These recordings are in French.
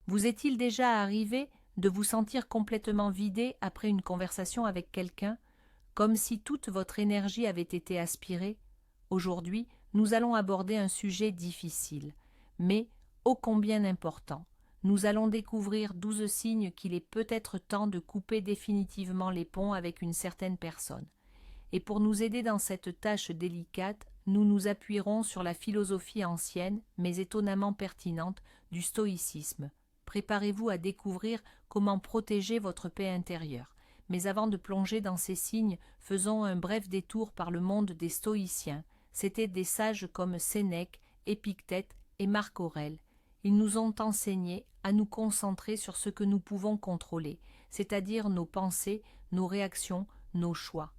Vous est-il déjà arrivé de vous sentir complètement vidé après une conversation avec quelqu'un, comme si toute votre énergie avait été aspirée? Aujourd'hui, nous allons aborder un sujet difficile, mais ô combien important. Nous allons découvrir 12 signes qu'il est peut-être temps de couper définitivement les ponts avec une certaine personne. Et pour nous aider dans cette tâche délicate, nous nous appuierons sur la philosophie ancienne, mais étonnamment pertinente, du stoïcisme. Préparez-vous à découvrir comment protéger votre paix intérieure. Mais avant de plonger dans ces signes, faisons un bref détour par le monde des stoïciens. C'étaient des sages comme Sénèque, Épictète et Marc Aurèle. Ils nous ont enseigné à nous concentrer sur ce que nous pouvons contrôler, c'est-à-dire nos pensées, nos réactions, nos choix.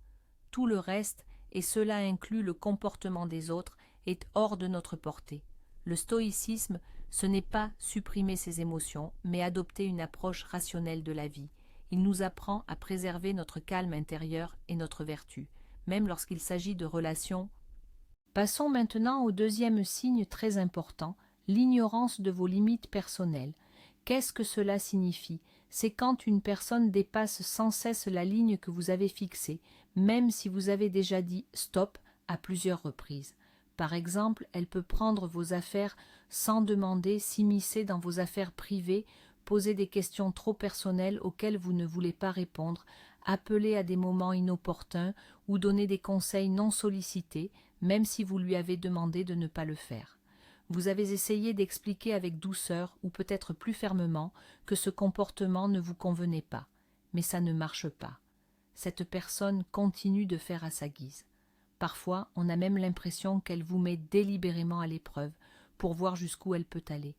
Tout le reste, et cela inclut le comportement des autres, est hors de notre portée. Le stoïcisme, ce n'est pas supprimer ses émotions, mais adopter une approche rationnelle de la vie. Il nous apprend à préserver notre calme intérieur et notre vertu, même lorsqu'il s'agit de relations. Passons maintenant au deuxième signe très important, l'ignorance de vos limites personnelles. Qu'est-ce que cela signifie? C'est quand une personne dépasse sans cesse la ligne que vous avez fixée, même si vous avez déjà dit « stop » à plusieurs reprises. Par exemple, elle peut prendre vos affaires sans demander, s'immiscer dans vos affaires privées, poser des questions trop personnelles auxquelles vous ne voulez pas répondre, appeler à des moments inopportuns ou donner des conseils non sollicités, même si vous lui avez demandé de ne pas le faire. Vous avez essayé d'expliquer avec douceur ou peut-être plus fermement que ce comportement ne vous convenait pas, mais ça ne marche pas. Cette personne continue de faire à sa guise. Parfois, on a même l'impression qu'elle vous met délibérément à l'épreuve pour voir jusqu'où elle peut aller.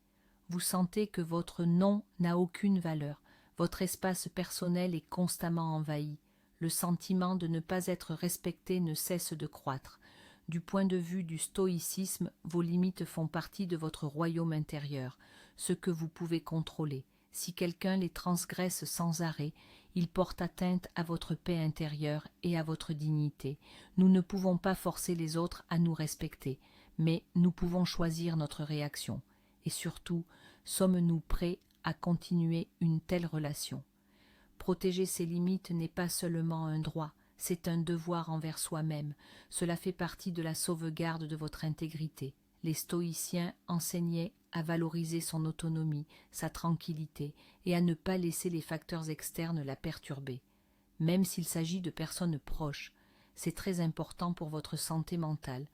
Vous sentez que votre non n'a aucune valeur, votre espace personnel est constamment envahi, le sentiment de ne pas être respecté ne cesse de croître. Du point de vue du stoïcisme, vos limites font partie de votre royaume intérieur, ce que vous pouvez contrôler. Si quelqu'un les transgresse sans arrêt, il porte atteinte à votre paix intérieure et à votre dignité. Nous ne pouvons pas forcer les autres à nous respecter, mais nous pouvons choisir notre réaction. Et surtout, sommes-nous prêts à continuer une telle relation? Protéger ses limites n'est pas seulement un droit, c'est un devoir envers soi-même. Cela fait partie de la sauvegarde de votre intégrité. Les stoïciens enseignaient à valoriser son autonomie, sa tranquillité, et à ne pas laisser les facteurs externes la perturber. Même s'il s'agit de personnes proches, c'est très important pour votre santé mentale.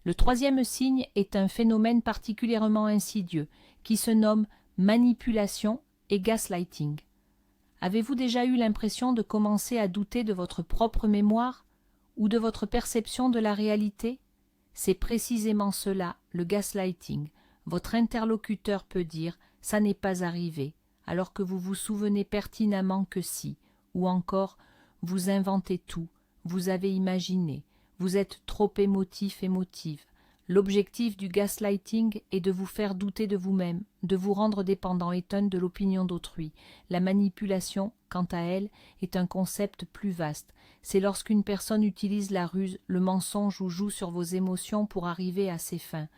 Le troisième signe est un phénomène particulièrement insidieux, qui se nomme manipulation et gaslighting. Avez-vous déjà eu l'impression de commencer à douter de votre propre mémoire ou de votre perception de la réalité? C'est précisément cela, le gaslighting. Votre interlocuteur peut dire « ça n'est pas arrivé », alors que vous vous souvenez pertinemment que si, ou encore « vous inventez tout, vous avez imaginé, vous êtes trop émotif, émotive ». L'objectif du gaslighting est de vous faire douter de vous-même, de vous rendre dépendant et de l'opinion d'autrui. La manipulation, quant à elle, est un concept plus vaste. C'est lorsqu'une personne utilise la ruse, le mensonge ou joue sur vos émotions pour arriver à ses fins.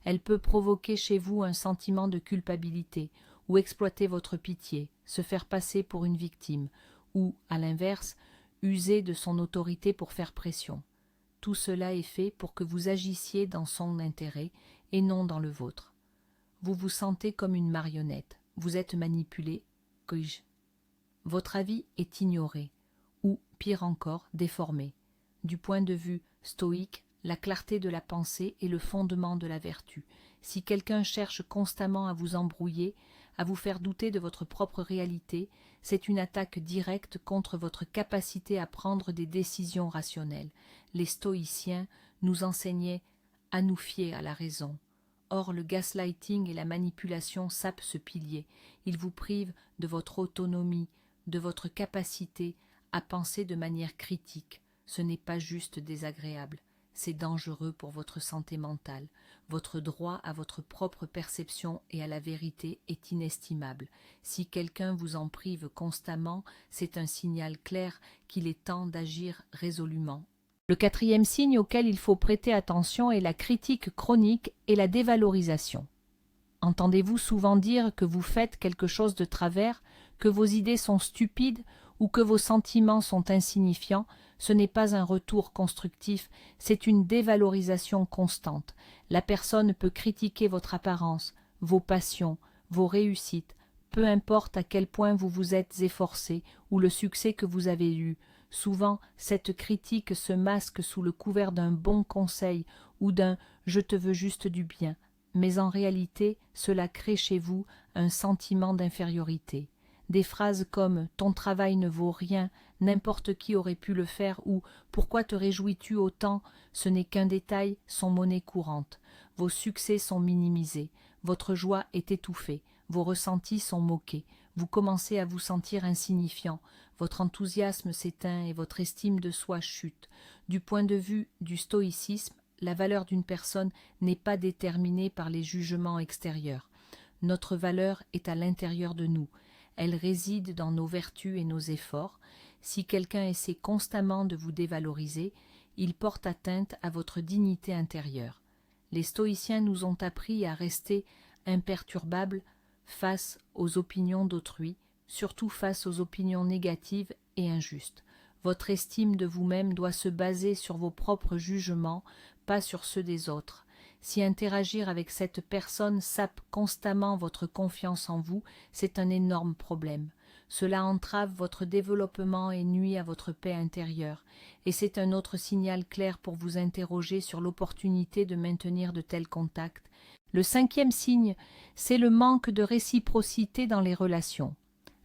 Elle peut provoquer chez vous un sentiment de culpabilité, ou exploiter votre pitié, se faire passer pour une victime, ou, à l'inverse, user de son autorité pour faire pression. Tout cela est fait pour que vous agissiez dans son intérêt et non dans le vôtre. Vous vous sentez comme une marionnette, vous êtes manipulé, votre avis est ignoré, ou, pire encore, déformé. Du point de vue stoïque, la clarté de la pensée est le fondement de la vertu. Si quelqu'un cherche constamment à vous embrouiller, à vous faire douter de votre propre réalité, c'est une attaque directe contre votre capacité à prendre des décisions rationnelles. Les stoïciens nous enseignaient à nous fier à la raison. Or, le gaslighting et la manipulation sapent ce pilier. Ils vous privent de votre autonomie, de votre capacité à penser de manière critique. Ce n'est pas juste désagréable, c'est dangereux pour votre santé mentale. Votre droit à votre propre perception et à la vérité est inestimable. Si quelqu'un vous en prive constamment, c'est un signal clair qu'il est temps d'agir résolument. Le quatrième signe auquel il faut prêter attention est la critique chronique et la dévalorisation. Entendez-vous souvent dire que vous faites quelque chose de travers, que vos idées sont stupides ou que vos sentiments sont insignifiants? Ce n'est pas un retour constructif, c'est une dévalorisation constante. La personne peut critiquer votre apparence, vos passions, vos réussites, peu importe à quel point vous vous êtes efforcé ou le succès que vous avez eu. Souvent, cette critique se masque sous le couvert d'un bon conseil ou d'un « je te veux juste du bien », mais en réalité, cela crée chez vous un sentiment d'infériorité. Des phrases comme « ton travail ne vaut rien »,« n'importe qui aurait pu le faire » ou « pourquoi te réjouis-tu autant ?» Ce n'est qu'un détail, sont monnaie courante. Vos succès sont minimisés, votre joie est étouffée, vos ressentis sont moqués, vous commencez à vous sentir insignifiant, votre enthousiasme s'éteint et votre estime de soi chute. Du point de vue du stoïcisme, la valeur d'une personne n'est pas déterminée par les jugements extérieurs. Notre valeur est à l'intérieur de nous. Elle réside dans nos vertus et nos efforts. Si quelqu'un essaie constamment de vous dévaloriser, il porte atteinte à votre dignité intérieure. Les stoïciens nous ont appris à rester imperturbables face aux opinions d'autrui, surtout face aux opinions négatives et injustes. Votre estime de vous-même doit se baser sur vos propres jugements, pas sur ceux des autres. Si interagir avec cette personne sape constamment votre confiance en vous, c'est un énorme problème. Cela entrave votre développement et nuit à votre paix intérieure, et c'est un autre signal clair pour vous interroger sur l'opportunité de maintenir de tels contacts. Le 5e signe, c'est le manque de réciprocité dans les relations.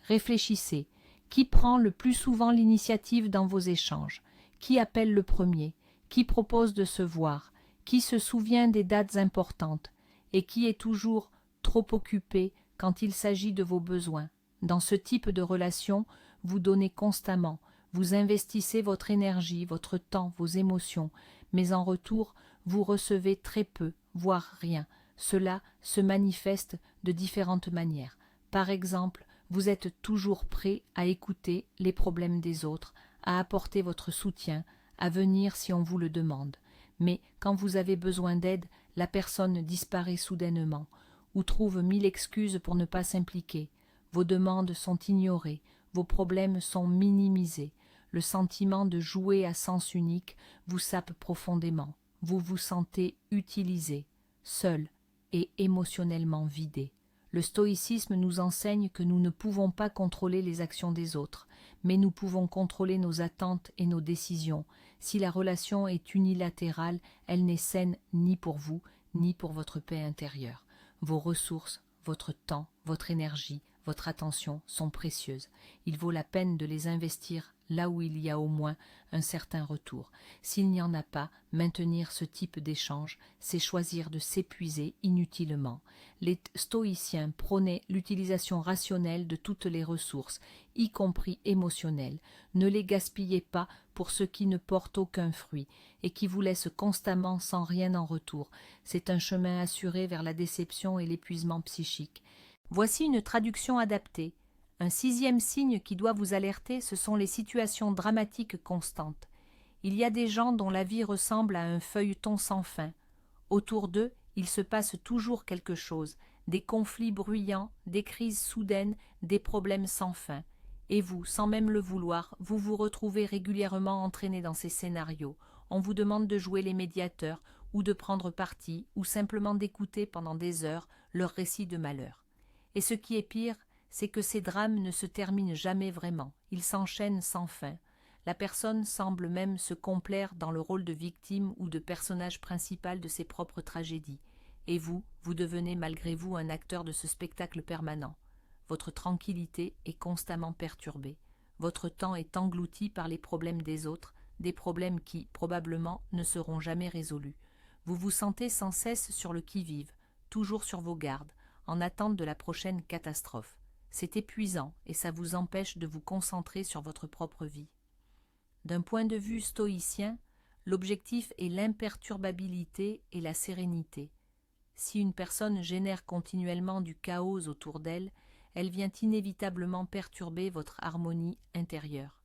Réfléchissez. Qui prend le plus souvent l'initiative dans vos échanges? Qui appelle le premier? Qui propose de se voir? Qui se souvient des dates importantes? Et qui est toujours trop occupé quand il s'agit de vos besoins? Dans ce type de relation, vous donnez constamment, vous investissez votre énergie, votre temps, vos émotions, mais en retour, vous recevez très peu, voire rien. Cela se manifeste de différentes manières. Par exemple, vous êtes toujours prêt à écouter les problèmes des autres, à apporter votre soutien, à venir si on vous le demande. Mais quand vous avez besoin d'aide, la personne disparaît soudainement, ou trouve 1000 excuses pour ne pas s'impliquer. Vos demandes sont ignorées, vos problèmes sont minimisés. Le sentiment de jouer à sens unique vous sape profondément. Vous vous sentez utilisé, seul et émotionnellement vidé. Le stoïcisme nous enseigne que nous ne pouvons pas contrôler les actions des autres, mais nous pouvons contrôler nos attentes et nos décisions. Si la relation est unilatérale, elle n'est saine ni pour vous, ni pour votre paix intérieure. Vos ressources, votre temps, votre énergie, votre attention sont précieuses. Il vaut la peine de les investir là où il y a au moins un certain retour. S'il n'y en a pas, maintenir ce type d'échange, c'est choisir de s'épuiser inutilement. Les stoïciens prônaient l'utilisation rationnelle de toutes les ressources, y compris émotionnelles. Ne les gaspillez pas pour ce qui ne porte aucun fruit et qui vous laisse constamment sans rien en retour. C'est un chemin assuré vers la déception et l'épuisement psychique. Voici une traduction adaptée. Un 6e signe qui doit vous alerter, ce sont les situations dramatiques constantes. Il y a des gens dont la vie ressemble à un feuilleton sans fin. Autour d'eux, il se passe toujours quelque chose, des conflits bruyants, des crises soudaines, des problèmes sans fin. Et vous, sans même le vouloir, vous vous retrouvez régulièrement entraîné dans ces scénarios. On vous demande de jouer les médiateurs, ou de prendre parti, ou simplement d'écouter pendant des heures leur récit de malheur. Et ce qui est pire, c'est que ces drames ne se terminent jamais vraiment, ils s'enchaînent sans fin. La personne semble même se complaire dans le rôle de victime ou de personnage principal de ses propres tragédies. Et vous devenez malgré vous un acteur de ce spectacle permanent. Votre tranquillité est constamment perturbée. Votre temps est englouti par les problèmes des autres, des problèmes qui, probablement, ne seront jamais résolus. Vous vous sentez sans cesse sur le qui-vive, toujours sur vos gardes, en attente de la prochaine catastrophe. C'est épuisant et ça vous empêche de vous concentrer sur votre propre vie. D'un point de vue stoïcien, l'objectif est l'imperturbabilité et la sérénité. Si une personne génère continuellement du chaos autour d'elle, elle vient inévitablement perturber votre harmonie intérieure.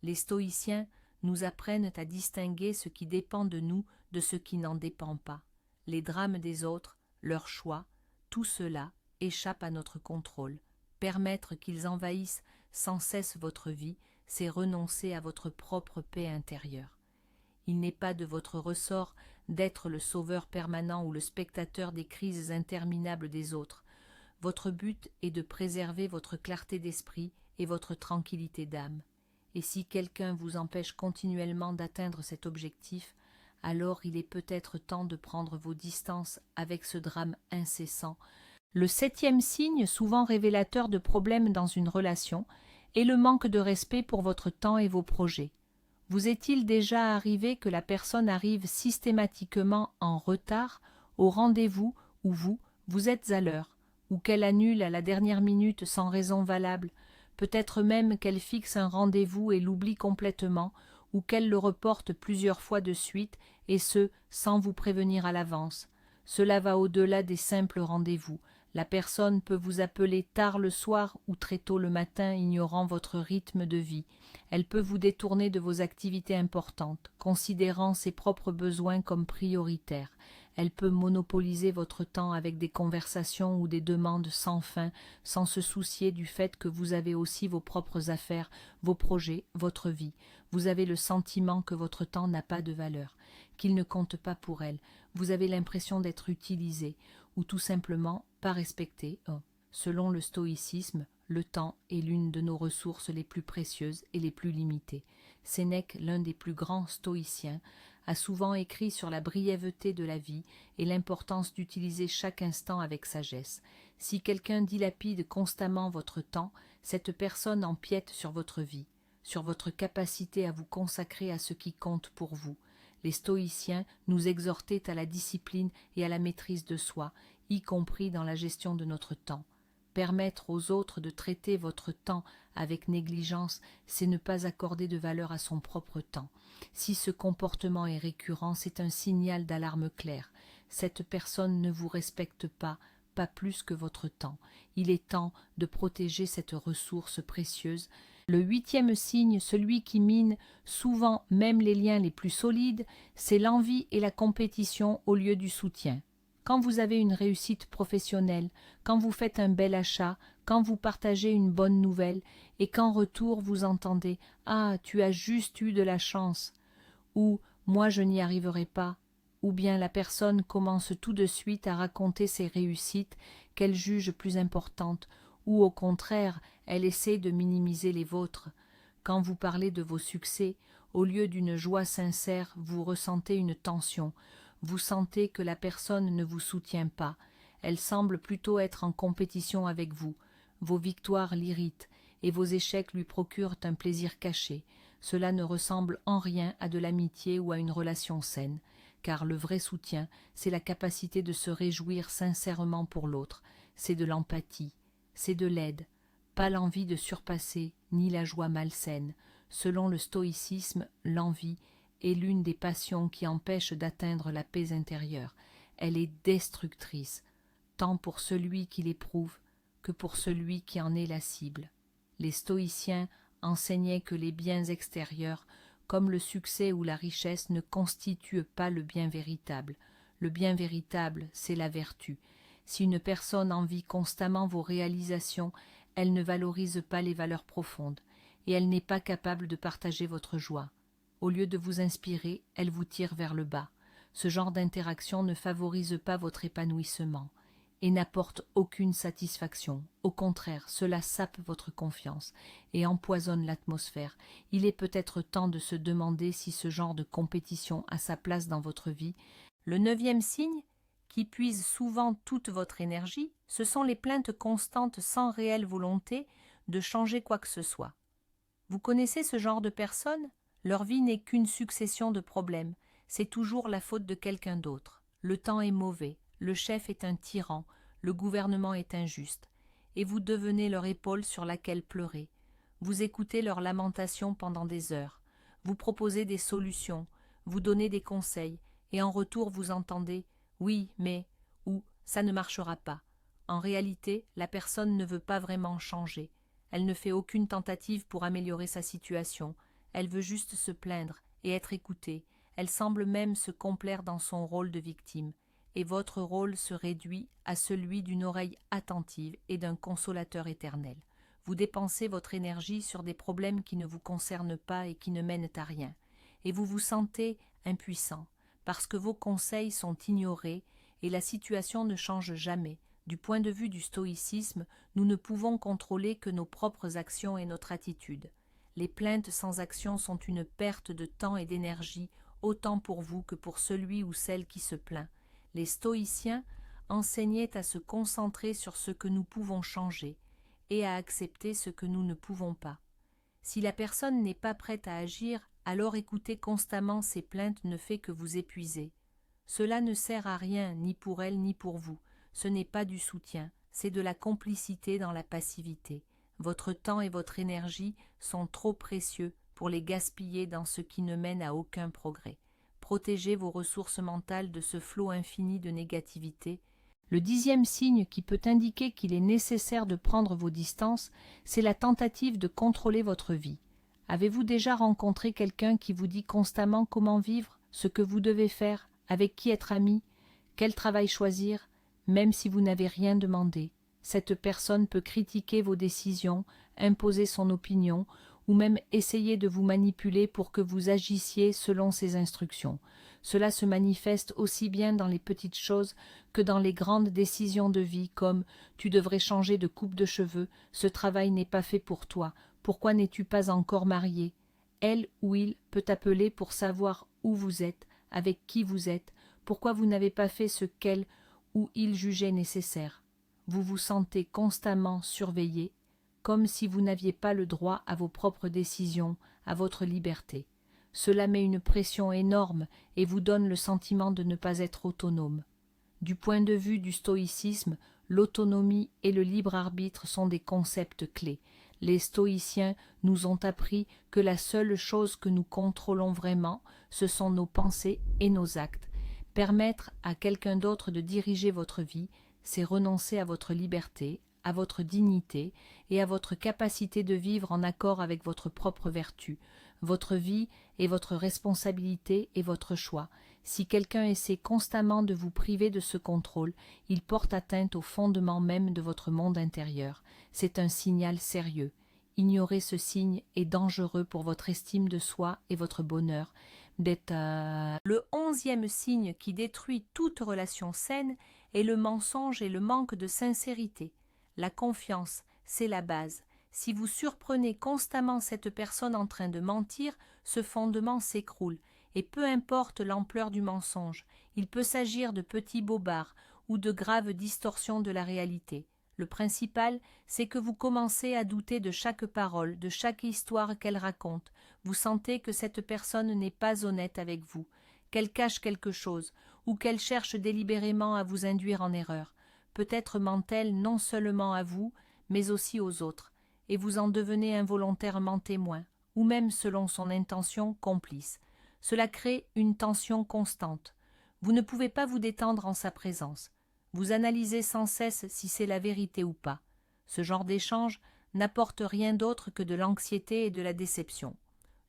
Les stoïciens nous apprennent à distinguer ce qui dépend de nous de ce qui n'en dépend pas. Les drames des autres, leurs choix, Tout cela échappe à notre contrôle. Permettre qu'ils envahissent sans cesse votre vie, c'est renoncer à votre propre paix intérieure. Il n'est pas de votre ressort d'être le sauveur permanent ou le spectateur des crises interminables des autres. Votre but est de préserver votre clarté d'esprit et votre tranquillité d'âme. Et si quelqu'un vous empêche continuellement d'atteindre cet objectif, alors il est peut-être temps de prendre vos distances avec ce drame incessant. Le 7e signe, souvent révélateur de problèmes dans une relation, est le manque de respect pour votre temps et vos projets. Vous est-il déjà arrivé que la personne arrive systématiquement en retard au rendez-vous où vous êtes à l'heure, ou qu'elle annule à la dernière minute sans raison valable, peut-être même qu'elle fixe un rendez-vous et l'oublie complètement, ou qu'elle le reporte plusieurs fois de suite, et ce, sans vous prévenir à l'avance. Cela va au-delà des simples rendez-vous. La personne peut vous appeler tard le soir ou très tôt le matin, ignorant votre rythme de vie. Elle peut vous détourner de vos activités importantes, considérant ses propres besoins comme prioritaires. Elle peut monopoliser votre temps avec des conversations ou des demandes sans fin, sans se soucier du fait que vous avez aussi vos propres affaires, vos projets, votre vie. Vous avez le sentiment que votre temps n'a pas de valeur, qu'il ne compte pas pour elle. Vous avez l'impression d'être utilisé, ou tout simplement pas respecté. Selon le stoïcisme, le temps est l'une de nos ressources les plus précieuses et les plus limitées. Sénèque, l'un des plus grands stoïciens, a souvent écrit sur la brièveté de la vie et l'importance d'utiliser chaque instant avec sagesse. Si quelqu'un dilapide constamment votre temps, cette personne empiète sur votre vie, sur votre capacité à vous consacrer à ce qui compte pour vous. Les stoïciens nous exhortaient à la discipline et à la maîtrise de soi, y compris dans la gestion de notre temps. Permettre aux autres de traiter votre temps avec négligence, c'est ne pas accorder de valeur à son propre temps. Si ce comportement est récurrent, c'est un signal d'alarme clair. Cette personne ne vous respecte pas plus que votre temps. Il est temps de protéger cette ressource précieuse. Le 8e signe, celui qui mine souvent même les liens les plus solides, c'est l'envie et la compétition au lieu du soutien. Quand vous avez une réussite professionnelle, quand vous faites un bel achat, quand vous partagez une bonne nouvelle, et qu'en retour vous entendez « Ah, tu as juste eu de la chance » ou « Moi je n'y arriverai pas » ou bien la personne commence tout de suite à raconter ses réussites qu'elle juge plus importantes, ou au contraire, elle essaie de minimiser les vôtres. Quand vous parlez de vos succès, au lieu d'une joie sincère, vous ressentez une tension. Vous sentez que la personne ne vous soutient pas. Elle semble plutôt être en compétition avec vous. Vos victoires l'irritent, et vos échecs lui procurent un plaisir caché. Cela ne ressemble en rien à de l'amitié ou à une relation saine, car le vrai soutien, c'est la capacité de se réjouir sincèrement pour l'autre. C'est de l'empathie, c'est de l'aide, pas l'envie de surpasser, ni la joie malsaine. Selon le stoïcisme, l'envie est l'une des passions qui empêchent d'atteindre la paix intérieure. Elle est destructrice, tant pour celui qui l'éprouve que pour celui qui en est la cible. Les stoïciens enseignaient que les biens extérieurs, comme le succès ou la richesse, ne constituent pas le bien véritable. Le bien véritable, c'est la vertu. Si une personne envie constamment vos réalisations, elle ne valorise pas les valeurs profondes, et elle n'est pas capable de partager votre joie. Au lieu de vous inspirer, elle vous tire vers le bas. Ce genre d'interaction ne favorise pas votre épanouissement et n'apporte aucune satisfaction. Au contraire, cela sape votre confiance et empoisonne l'atmosphère. Il est peut-être temps de se demander si ce genre de compétition a sa place dans votre vie. Le 9e signe, qui puise souvent toute votre énergie, ce sont les plaintes constantes sans réelle volonté de changer quoi que ce soit. Vous connaissez ce genre de personnes ? Leur vie n'est qu'une succession de problèmes. C'est toujours la faute de quelqu'un d'autre. Le temps est mauvais, le chef est un tyran, le gouvernement est injuste. Et vous devenez leur épaule sur laquelle pleurer. Vous écoutez leurs lamentations pendant des heures. Vous proposez des solutions, vous donnez des conseils, et en retour vous entendez « oui, mais » ou « ça ne marchera pas ». En réalité, la personne ne veut pas vraiment changer. Elle ne fait aucune tentative pour améliorer sa situation. Elle veut juste se plaindre et être écoutée. Elle semble même se complaire dans son rôle de victime. et votre rôle se réduit à celui d'une oreille attentive et d'un consolateur éternel. Vous dépensez votre énergie sur des problèmes qui ne vous concernent pas et qui ne mènent à rien, et vous vous sentez impuissant, parce que vos conseils sont ignorés et la situation ne change jamais. Du point de vue du stoïcisme, nous ne pouvons contrôler que nos propres actions et notre attitude. Les plaintes sans action sont une perte de temps et d'énergie, autant pour vous que pour celui ou celle qui se plaint. Les stoïciens enseignaient à se concentrer sur ce que nous pouvons changer et à accepter ce que nous ne pouvons pas. Si la personne n'est pas prête à agir, alors écouter constamment ses plaintes ne fait que vous épuiser. Cela ne sert à rien, ni pour elle ni pour vous. Ce n'est pas du soutien, c'est de la complicité dans la passivité. Votre temps et votre énergie sont trop précieux pour les gaspiller dans ce qui ne mène à aucun progrès. Protégez vos ressources mentales de ce flot infini de négativité. Le 10e signe qui peut indiquer qu'il est nécessaire de prendre vos distances, c'est la tentative de contrôler votre vie. Avez-vous déjà rencontré quelqu'un qui vous dit constamment comment vivre, ce que vous devez faire, avec qui être ami, quel travail choisir, même si vous n'avez rien demandé? Cette personne peut critiquer vos décisions, imposer son opinion, ou même essayer de vous manipuler pour que vous agissiez selon ses instructions. Cela se manifeste aussi bien dans les petites choses que dans les grandes décisions de vie comme « tu devrais changer de coupe de cheveux, ce travail n'est pas fait pour toi, pourquoi n'es-tu pas encore marié ?» Elle ou il peut appeler pour savoir où vous êtes, avec qui vous êtes, pourquoi vous n'avez pas fait ce qu'elle ou il jugeait nécessaire. Vous vous sentez constamment surveillé, comme si vous n'aviez pas le droit à vos propres décisions, à votre liberté. Cela met une pression énorme et vous donne le sentiment de ne pas être autonome. Du point de vue du stoïcisme, l'autonomie et le libre arbitre sont des concepts clés. Les stoïciens nous ont appris que la seule chose que nous contrôlons vraiment, ce sont nos pensées et nos actes. Permettre à quelqu'un d'autre de diriger votre vie, c'est renoncer à votre liberté, à votre dignité et à votre capacité de vivre en accord avec votre propre vertu. Votre vie est votre responsabilité et votre choix. Si quelqu'un essaie constamment de vous priver de ce contrôle, il porte atteinte au fondement même de votre monde intérieur. C'est un signal sérieux. Ignorer ce signe est dangereux pour votre estime de soi et votre bonheur. Le 11e signe qui détruit toute relation saine est le mensonge et le manque de sincérité. La confiance, c'est la base. Si vous surprenez constamment cette personne en train de mentir, ce fondement s'écroule. Et peu importe l'ampleur du mensonge, il peut s'agir de petits bobards ou de graves distorsions de la réalité. Le principal, c'est que vous commencez à douter de chaque parole, de chaque histoire qu'elle raconte. Vous sentez que cette personne n'est pas honnête avec vous, qu'elle cache quelque chose, ou qu'elle cherche délibérément à vous induire en erreur. Peut-être ment-elle non seulement à vous, mais aussi aux autres, et vous en devenez involontairement témoin, ou même selon son intention complice. Cela crée une tension constante. Vous ne pouvez pas vous détendre en sa présence. Vous analysez sans cesse si c'est la vérité ou pas. Ce genre d'échange n'apporte rien d'autre que de l'anxiété et de la déception.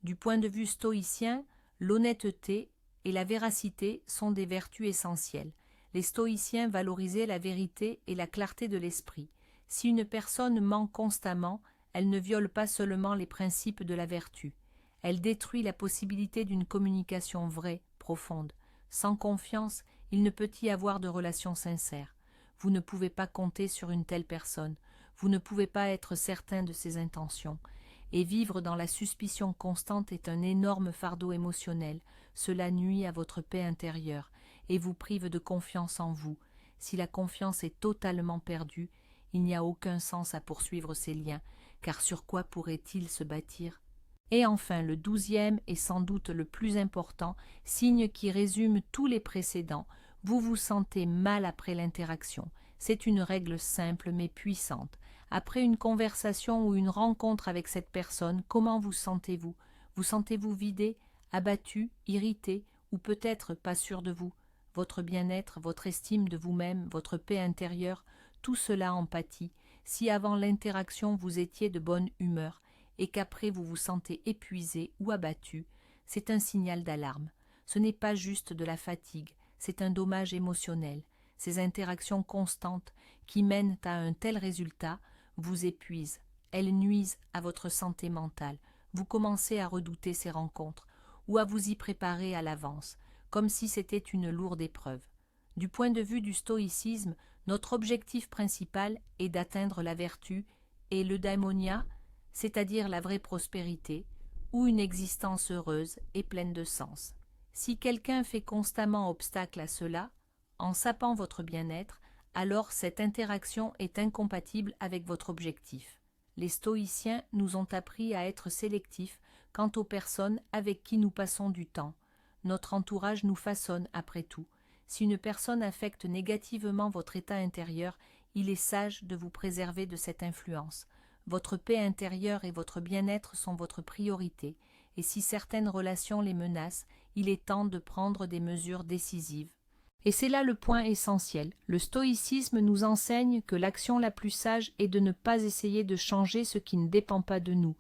Du point de vue stoïcien, l'honnêteté et la véracité sont des vertus essentielles. Les stoïciens valorisaient la vérité et la clarté de l'esprit. Si une personne ment constamment, elle ne viole pas seulement les principes de la vertu. Elle détruit la possibilité d'une communication vraie, profonde. Sans confiance, il ne peut y avoir de relation sincère. Vous ne pouvez pas compter sur une telle personne. Vous ne pouvez pas être certain de ses intentions. Et vivre dans la suspicion constante est un énorme fardeau émotionnel. Cela nuit à votre paix intérieure et vous prive de confiance en vous. Si la confiance est totalement perdue, il n'y a aucun sens à poursuivre ces liens, car sur quoi pourrait-il se bâtir? Et enfin, le 12e et sans doute le plus important, signe qui résume tous les précédents, vous vous sentez mal après l'interaction. C'est une règle simple mais puissante. Après une conversation ou une rencontre avec cette personne, comment vous sentez-vous? Vous sentez-vous vidé, abattu, irrité ou peut-être pas sûr de vous? Votre bien-être, votre estime de vous-même, votre paix intérieure, tout cela en pâtit. Si avant l'interaction vous étiez de bonne humeur, et qu'après vous vous sentez épuisé ou abattu, c'est un signal d'alarme. Ce n'est pas juste de la fatigue, c'est un dommage émotionnel. Ces interactions constantes qui mènent à un tel résultat vous épuisent, elles nuisent à votre santé mentale. Vous commencez à redouter ces rencontres ou à vous y préparer à l'avance, comme si c'était une lourde épreuve. Du point de vue du stoïcisme, notre objectif principal est d'atteindre la vertu et l'eudaimonia, c'est-à-dire la vraie prospérité, ou une existence heureuse et pleine de sens. Si quelqu'un fait constamment obstacle à cela, en sapant votre bien-être, alors cette interaction est incompatible avec votre objectif. Les stoïciens nous ont appris à être sélectifs quant aux personnes avec qui nous passons du temps. Notre entourage nous façonne après tout. Si une personne affecte négativement votre état intérieur, il est sage de vous préserver de cette influence. Votre paix intérieure et votre bien-être sont votre priorité, et si certaines relations les menacent, il est temps de prendre des mesures décisives. Et c'est là le point essentiel. Le stoïcisme nous enseigne que l'action la plus sage est de ne pas essayer de changer ce qui ne dépend pas de nous.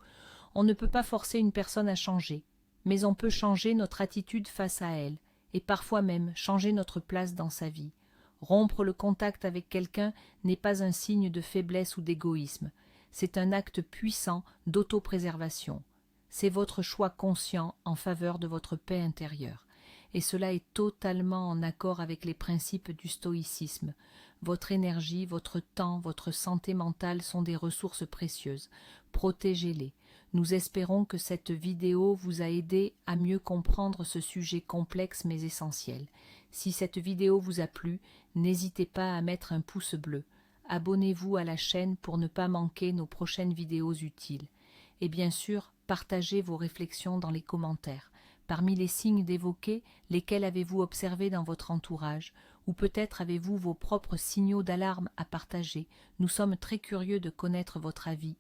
On ne peut pas forcer une personne à changer, mais on peut changer notre attitude face à elle, et parfois même changer notre place dans sa vie. Rompre le contact avec quelqu'un n'est pas un signe de faiblesse ou d'égoïsme. C'est un acte puissant d'autopréservation. C'est votre choix conscient en faveur de votre paix intérieure. Et cela est totalement en accord avec les principes du stoïcisme. Votre énergie, votre temps, votre santé mentale sont des ressources précieuses. Protégez-les. Nous espérons que cette vidéo vous a aidé à mieux comprendre ce sujet complexe mais essentiel. Si cette vidéo vous a plu, n'hésitez pas à mettre un pouce bleu. Abonnez-vous à la chaîne pour ne pas manquer nos prochaines vidéos utiles. Et bien sûr, partagez vos réflexions dans les commentaires. Parmi les signes d'évoquer, lesquels avez-vous observé dans votre entourage? Ou peut-être avez-vous vos propres signaux d'alarme à partager? Nous sommes très curieux de connaître votre avis